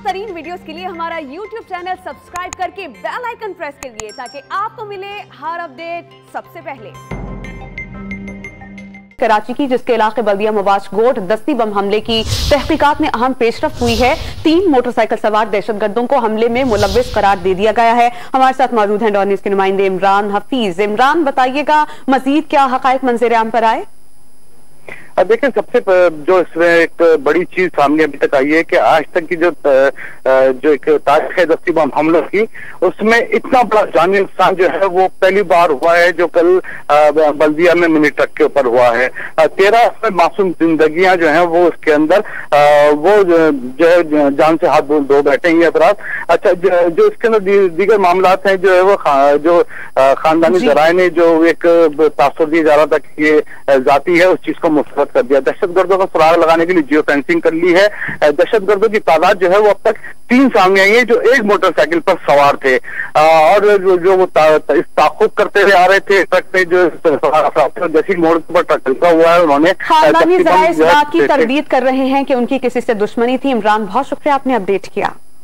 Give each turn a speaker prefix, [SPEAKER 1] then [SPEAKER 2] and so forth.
[SPEAKER 1] तरीन वीडियोस के लिए हमारा YouTube चैनल सब्सक्राइब करके बेल आइकन प्रेस करिए ताकि आपको मिले हर अपडेट सबसे पहले। कराची की जिसके इलाके बल्दिया मवाज गोट दस्ती बम हमले की तहकीकात में अहम पेशरफ हुई है। 3 मोटरसाइकिल सवार दहशतगर्दों को हमले में मुलव्विस करार दे दिया गया है। हमारे साथ मौजूद हैं डॉन न्यूज़ के नुमाइंदे इमरान हफीज। इमरान, बताइएगा मजीद क्या हकायक मंजर आम पर आए?
[SPEAKER 2] देखिए, सबसे जो इसमें एक बड़ी चीज सामने अभी तक आई है कि आज तक की जो एक तारीख है दस्ती बम हमलों की, उसमें इतना बड़ा जानी नुकसान जो है वो पहली बार हुआ है जो कल बल्दिया में मिनी ट्रक के ऊपर हुआ है। 13 मासूम जिंदगियां जो है वो उसके अंदर वो जो है जान से हाथ धो बैठे हैं अफराद। अच्छा, जो इसके अंदर दीगर मामला हैं जो है वो जो खानदानी जराए ने जो एक तासुर दिया जा रहा था कि ये जाती है, उस चीज को मुस्तरद कर दिया। दहशतगर्दों का सुराग लगाने के लिए जियो फेंसिंग कर ली है। दहशतगर्दों की तादाद जो है वो अब तक 3 सामने आई है जो एक मोटरसाइकिल पर सवार थे और जो वो ताकुब करते हुए आ रहे थे ट्रक में जो जैसी मोड़ पर ट्रक चलता हुआ है। उन्होंने
[SPEAKER 1] खानदानी जराए इस बात की तरदीद कर रहे हैं कि उनकी किसी से दुश्मनी थी। इमरान, बहुत शुक्रिया, आपने अपडेट किया।